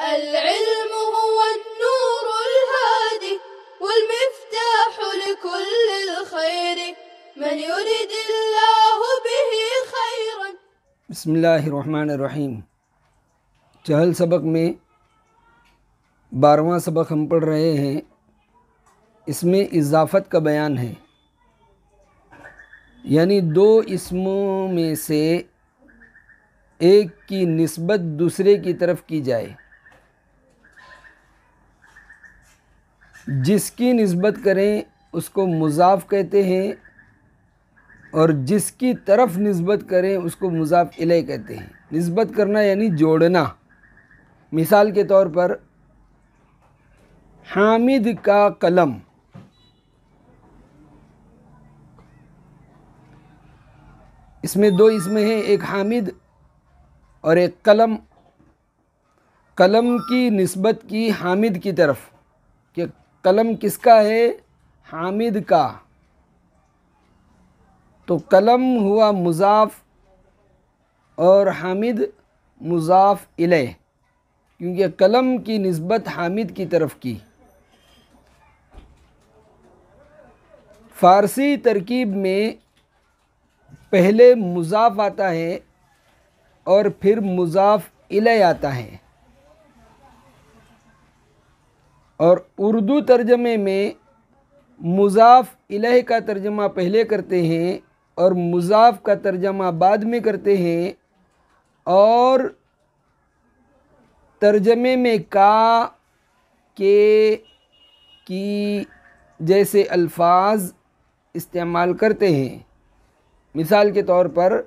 العلم هو النور الهادي والمفتاح لكل الخير من يريد الله به خيرا. بسم اللہ الرحمن الرحیم. چہل سبق میں 12واں سبق ہم پڑھ رہے ہیں. اس میں اضافت کا بیان ہے، یعنی دو اسموں میں سے ایک کی نسبت دوسرے کی طرف کی جائے. جس کی نسبت کریں اس کو مضاف کہتے ہیں، اور جس کی طرف نسبت کریں اس کو مضاف الیہ کہتے ہیں. نسبت کرنا یعنی جوڑنا. مثال کے طور پر حامد کا قلم، اس میں دو اسم ہیں، ایک حامد اور ایک قلم. قلم کی نسبت کی حامد کی طرف کہ قلم کس کا ہے؟ حامد کا. تو قلم ہوا مضاف اور حامد مضاف الیہ، کیونکہ قلم کی نسبت حامد کی طرف کی. فارسی ترکیب میں پہلے مضاف آتا ہے اور پھر مضاف الیہ آتا ہے، اور اردو ترجمے میں مضاف الیہ کا ترجمہ پہلے کرتے ہیں اور مضاف کا ترجمہ بعد میں کرتے ہیں، اور ترجمے میں کا، کے، کی جیسے الفاظ استعمال کرتے ہیں. مثال کے طور پر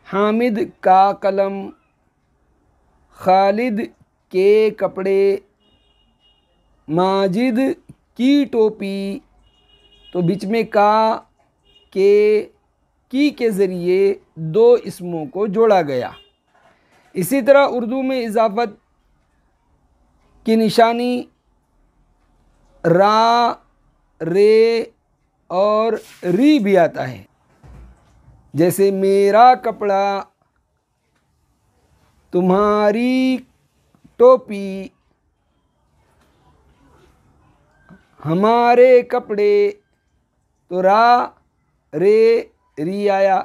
حامد کا قلم، خالد کے کپڑے، ماجد کی ٹوپی. تو بیچ میں کا، کے، کی کے ذریعے دو اسموں کو جوڑا گیا. اسی طرح اردو میں اضافت کی نشانی را، رے اور ری بھی آتا ہے. جیسے میرا کپڑا، تمہاری ٹوپی، ہمارے کپڑے. تو را، رے، ری آیا.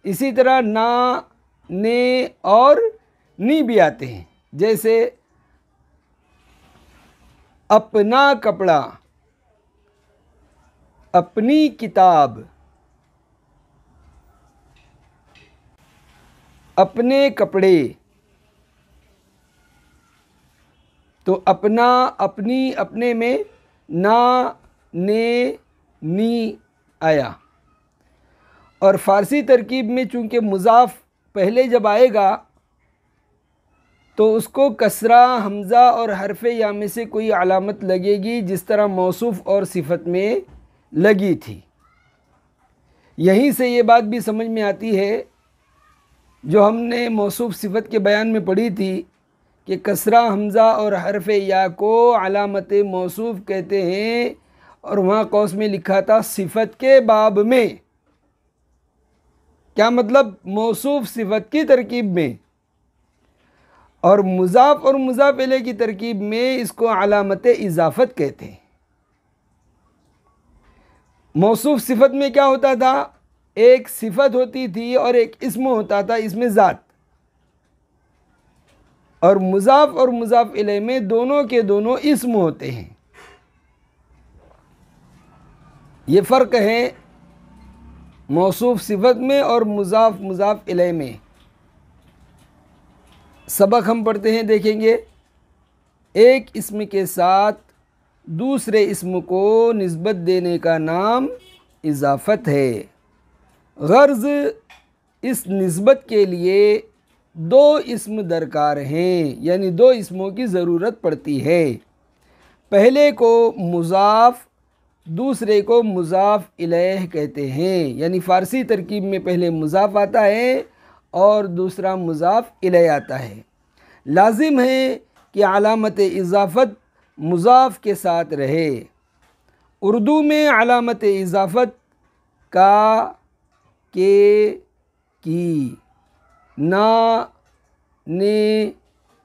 اسی طرح نا، نے اور نی بھی آتے ہیں. جیسے اپنا کپڑا، اپنی کتاب، اپنے کپڑے. تو اپنا، اپنی، اپنے میں نا، نے، نی آیا. اور فارسی ترکیب میں چونکہ مضاف پہلے جب آئے گا تو اس کو کسرہ، حمزہ اور حرف یا میں سے کوئی علامت لگے گی، جس طرح موصوف اور صفت میں لگی تھی. یہیں سے یہ بات بھی سمجھ میں آتی ہے جو ہم نے موصوف صفت کے بیان میں پڑھی تھی کہ کسرہ، حمزہ اور حرف یا کو علامت موصوف کہتے ہیں، اور وہاں قوس میں لکھا تھا صفت کے باب میں. کیا مطلب؟ موصوف صفت کی ترکیب میں. اور مضاف اور مضاف الیہ کی ترکیب میں اس کو علامت اضافت کہتے ہیں. موصوف صفت میں کیا ہوتا تھا؟ ایک صفت ہوتی تھی اور ایک اسم ہوتا تھا، اس میں ذات. اور مضاف اور مضاف الیہ میں دونوں کے دونوں اسم ہوتے ہیں. یہ فرق ہے موصوف صفت میں اور مضاف مضاف الیہ میں. سبق ہم پڑھتے ہیں، دیکھیں گے. ایک اسم کے ساتھ دوسرے اسم کو نسبت دینے کا نام اضافت ہے. غرض اس نسبت کے لیے دو اسم درکار ہیں، یعنی دو اسموں کی ضرورت پڑتی ہے. پہلے کو مضاف، دوسرے کو مضاف الیہ کہتے ہیں. یعنی فارسی ترکیب میں پہلے مضاف آتا ہے اور دوسرا مضاف الیہ آتا ہے. لازم ہے کہ علامت اضافت مضاف کے ساتھ رہے. اردو میں علامت اضافت کا، کے، کی، نا، نے،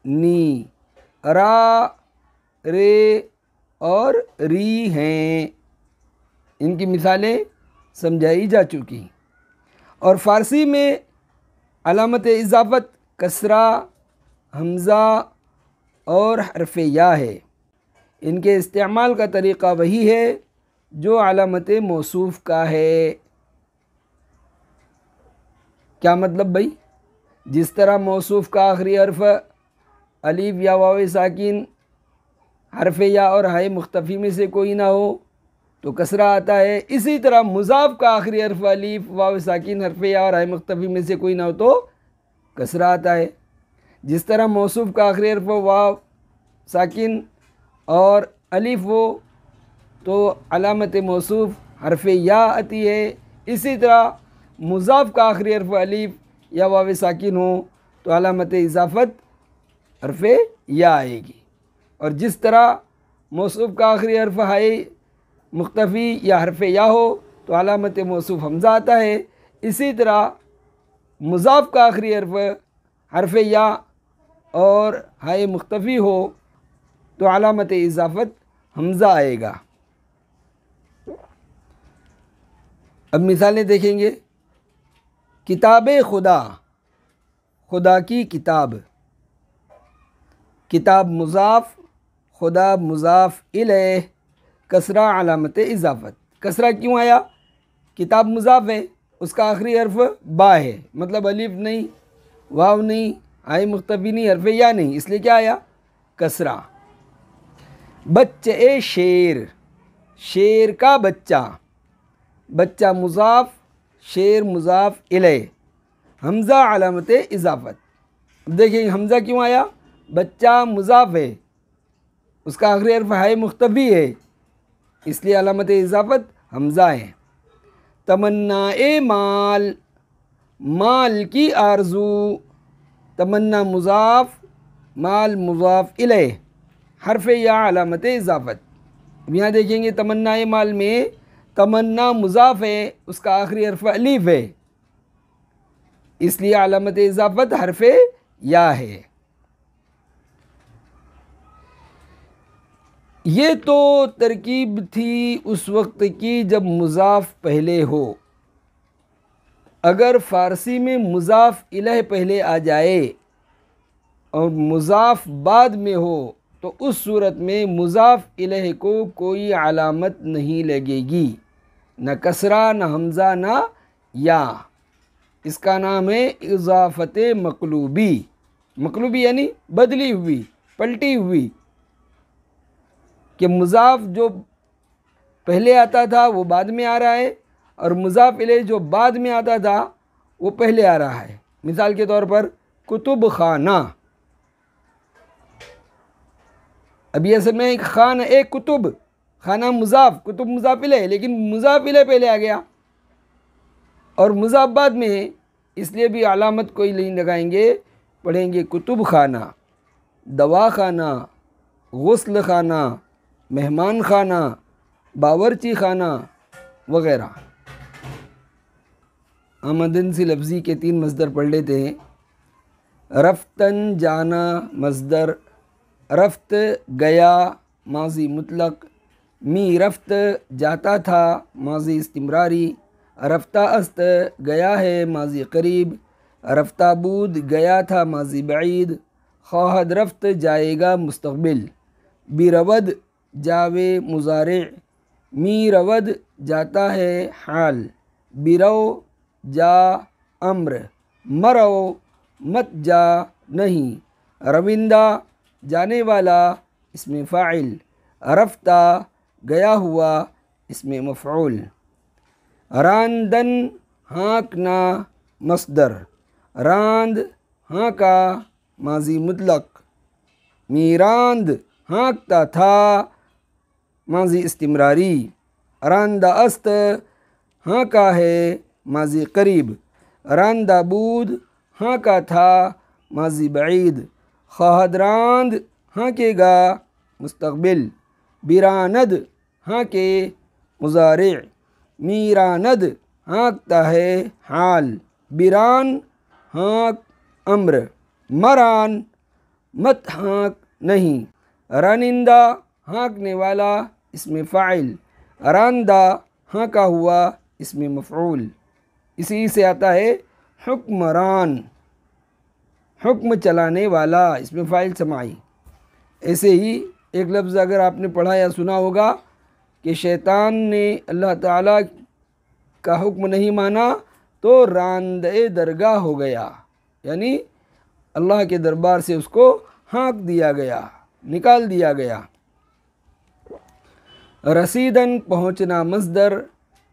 نی را، رے اور ری ہیں۔ ان کی مثالیں سمجھائی جا چکی۔ اور فارسی میں علامت اضافت کسرہ، حمزہ اور حرف یا ہے۔ ان کے استعمال کا طریقہ وہی ہے جو علامت موصوف کا ہے۔ کیا مطلب بھائی؟ جس طرح موصوف کا آخری حرف الف یا واو ساکن، حرف یا اور ہائے مختفی میں سے کوئی نہ ہو تو کسرہ آتا ہے، اسی طرح مضاف کا آخری حرف الف واو ساکن، حرف یا اور ہائے مختفی میں سے کوئی نہ ہو تو کسرہ آتا ہے۔ جس طرح موصوف کا آخری حرف واو ساکن اور الف ہو تو علامت موصوف حرف یا آتی ہے، اسی طرح مضاف کا آخری حرف الف یا واو ساکن ہو تو علامت اضافت حرف یا آئے گی۔ اور جس طرح موصوف کا آخری حرف ہائے مختفی یا حرف یا ہو تو علامت موصوف حمزہ آتا ہے، اسی طرح مضاف کا آخری حرف یا اور ہائے مختفی ہو تو علامت اضافت حمزہ آئے گا۔ اب مثالیں دیکھیں گے۔ کتاب خدا، خدا کی کتاب۔ کتاب مضاف، خدا مضاف الیہ، کسرہ علامت اضافت۔ کسرہ کیوں آیا؟ کتاب مضاف ہے، اس کا آخری حرف با ہے، مطلب الف نہیں، واو نہیں، ہائے مختفی نہیں، حرف یا نہیں، اس لیے کیا آیا؟ کسرہ۔ بچے شیر، شیر کا بچہ، بچہ مضاف، شیر مضاف الیہ، حمزہ علامت اضافت۔ اب دیکھیں حمزہ کیوں آیا؟ بچہ مضاف ہے، اس کا آخری حرف ہائے مختفی ہے، اس لیے علامت اضافت حمزہ ہے۔ تمنا مال، مال کی آرزو، تمنا مضاف، مال مضاف الیہ، حرف یا علامت اضافت۔ اب یہاں دیکھیں گے تمنا مال میں تمنا مضاف ہے، اس کا آخری حرف الف ہے، اس لیے علامت اضافت حرف یا ہے۔ یہ تو ترکیب تھی اس وقت کی جب مضاف پہلے ہو۔ اگر فارسی میں مضاف الیہ پہلے آ جائے اور مضاف بعد میں ہو تو اس صورت میں مضاف الیہ کو کوئی علامت نہیں لگے گی، نہ کسرہ، نہ حمزہ، نہ یا۔ اس کا نام ہے اضافت مقلوبی۔ مقلوبی یعنی بدلی ہوئی، پلٹی ہوئی، کہ مضاف جو پہلے آتا تھا وہ بعد میں آ رہا ہے اور مضاف الیہ جو بعد میں آتا تھا وہ پہلے آ رہا ہے۔ مثال کے طور پر کتب خانہ، اب یہ اصل میں ایک خانہ، ایک کتب، خانہ مضاف، کتب مضاف الیہ، لیکن مضاف الیہ پہلے آ گیا اور مضاف بعد میں ہے، اس لیے بھی علامت کوئی نہیں لگائیں گے، پڑھیں گے کتب خانہ، دوا خانہ، غسل خانہ، مہمان خانہ، باورچی خانہ وغیرہ۔ آمدن سے لفظی کے 3 مصدر پڑھ لیتے ہیں۔ رفتن جانا مصدر، رفت گیا ماضی مطلق، می رفت جاتا تھا ماضی استمراری، رفتہ است گیا ہے ماضی قریب، رفتہ بود گیا تھا ماضی بعید، خواہد رفت جائے گا مستقبل، بیرود جاوے مضارع، می رود جاتا ہے حال، بیرو جا امر، مرو مت جا نہیں، روندہ جانے والا اسم فاعل، رفتہ گیا ہوا اسم مفعول۔ راندن ہانکنا مصدر، راند ہانکا ماضی مطلق، میراند ہانکتا تھا ماضی استمراری، راندہ است ہانکا ہے ماضی قریب، راندہ بود ہانکا تھا ماضی بعید، خواہد راند ہانکے گا مستقبل، بیراند ہانکے مضارع، میراند ہانکتا ہے حال، بیران ہانک امر، مران مت ہانک نہیں. رانندہ ہانکنے والا اسم فاعل، راندہ ہانکا ہوا اسم مفعول. اسی سے آتا ہے حکمران، حکم چلانے والا اسم فاعل سماعی. ایسے ہی ایک لفظ اگر آپ نے پڑھا یا سنا ہوگا کہ شیطان نے اللہ تعالیٰ کا حکم نہیں مانا تو راندے درگاہ ہو گیا، یعنی اللہ کے دربار سے اس کو ہانک دیا گیا، نکال دیا گیا. رسیدن پہنچنا مصدر،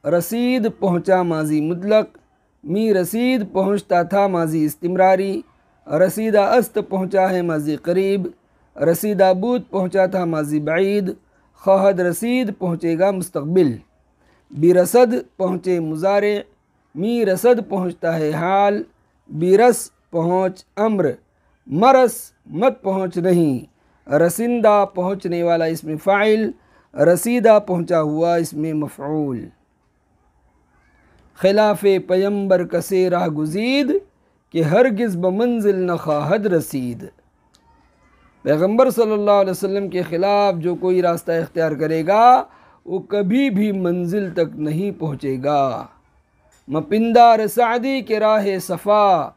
رسید پہنچا ماضی مطلق، می رسید پہنچتا تھا ماضی استمراری، رسیدہ است پہنچا ہے ماضی قریب، رسیدہ بود پہنچا تھا ماضی بعید، خواہد رسید پہنچے گا مستقبل. برسد پہنچے مضارع، می رسد پہنچتا ہے حال، برس پہنچ امر، مرس مت پہنچ نہیں. رسندہ پہنچنے والا اسم فاعل، رسیدہ پہنچا ہوا اسم مفعول. خلاف پیمبر کسے راہ گزید کہ ہرگز بمنزل نہ خواہد رسید. پیغمبر صلی اللہ علیہ وسلم کے خلاف جو کوئی راستہ اختیار کرے گا وہ کبھی بھی منزل تک نہیں پہنچے گا. مپندار سعدی کے راہ صفا،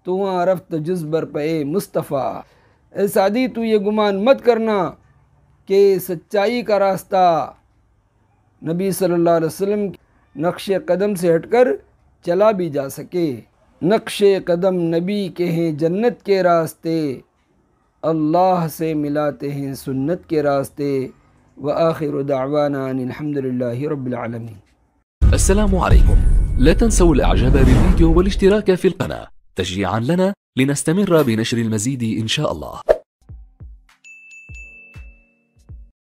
تو وہاں رفت جزبر پہ مصطفیٰ. اے سعدی تو یہ گمان مت کرنا کہ سچائی کا راستہ نبی صلی اللہ علیہ وسلم نقش قدم سے ہٹ کر چلا بھی جا سکے. نقش قدم نبی کے ہیں جنت کے راستے، اللہ سے ملاتے ہیں سنت کے راستے. وآخر دعوانا ان الحمد لله رب العالمين. السلام عليكم. لا تنسوا الاعجاب بالفيديو والاشتراك في القناة تشجيعا لنا لنستمر بنشر المزيد إن شاء الله.